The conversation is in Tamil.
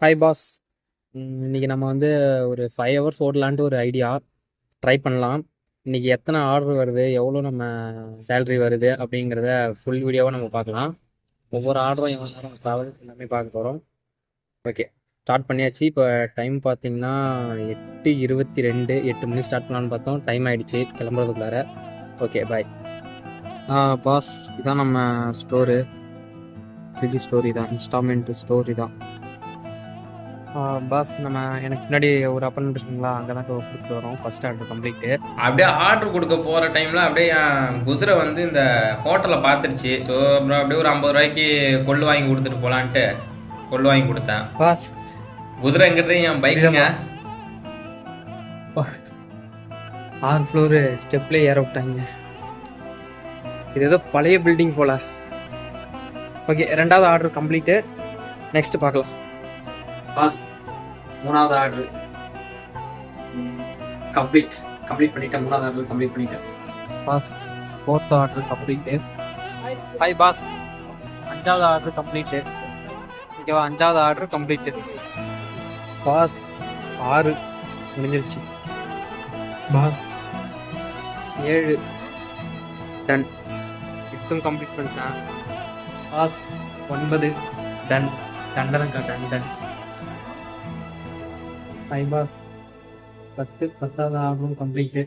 Hi boss. இன்னைக்கு நம்ம வந்து ஒரு 5 ஹவர்ஸ் ஓடலான்ட்டு ஒரு ஐடியா ட்ரை பண்ணலாம். இன்னைக்கு எத்தனை ஆர்டர் வருது, எவ்வளோ நம்ம சேலரி வருது அப்படிங்கிறத ஃபுல் வீடியோவாக நம்ம பார்க்கலாம். ஒவ்வொரு ஆர்டரும் எவ்வளோ நேரம் ட்ராவல் எல்லாமே பார்க்க போகிறோம். ஓகே, ஸ்டார்ட் பண்ணியாச்சு. இப்போ டைம் பார்த்தீங்கன்னா 8:22, 8 மணி ஸ்டார்ட் பண்ணலான்னு பார்த்தோம். டைம் ஆகிடுச்சு கிளம்புறதுக்குள்ளார. Okay bye. பாஸ், இதான் நம்ம ஸ்டோரு. ஸ்விக்கி ஸ்டோரி தான், இன்ஸ்டால்மெண்ட் ஸ்டோரி தான். பாஸ், நம்ம எனக்கு முன்னாடி ஒரு அப்பார்ட்மெண்ட் இருக்குங்களா, அங்கே தான் கொடுத்துட்டு வரோம். First order complete. அப்படியே ஆர்டர் கொடுக்க போகிற டைமில் அப்படியே என் குதிரை வந்து இந்த ஹோட்டலில் பார்த்துருச்சு. ஸோ அப்புறம் அப்படியே ஒரு 50 ரூபாய்க்கு கொள்ளு வாங்கி கொடுத்துட்டு போகலான்ட்டு கொள்ளு வாங்கி கொடுத்தேன். பாஸ், குதிரைங்கிறது என் பைக்குங்க. 6 ஃப்ளோரு ஸ்டெப்லேயே ஏற விட்டாங்க. இது ஏதோ பழைய பில்டிங் போல. ஓகே, 2வது ஆர்டர் கம்ப்ளீட்டு. நெக்ஸ்ட் பார்க்கலாம். பாஸ், 3வது ஆர்டர் கம்ப்ளீட் பண்ணிட்டேன். 3வது ஆர்டர் கம்ப்ளீட் பண்ணிட்டேன். Boss, 4th order complete. Hi boss, 5வது ஆர்டர் கம்ப்ளீட்டு. ஓகேவா, 5வது ஆர்டர் கம்ப்ளீட்டு. பாஸ், 6 முடிஞ்சிருச்சு. Boss, 7 done. 8 கம்ப்ளீட் பண்ணிட்டேன். Boss, 9 done. Done. Hi boss, 10வது ஆர்டரும் கம்ப்ளீட்டு.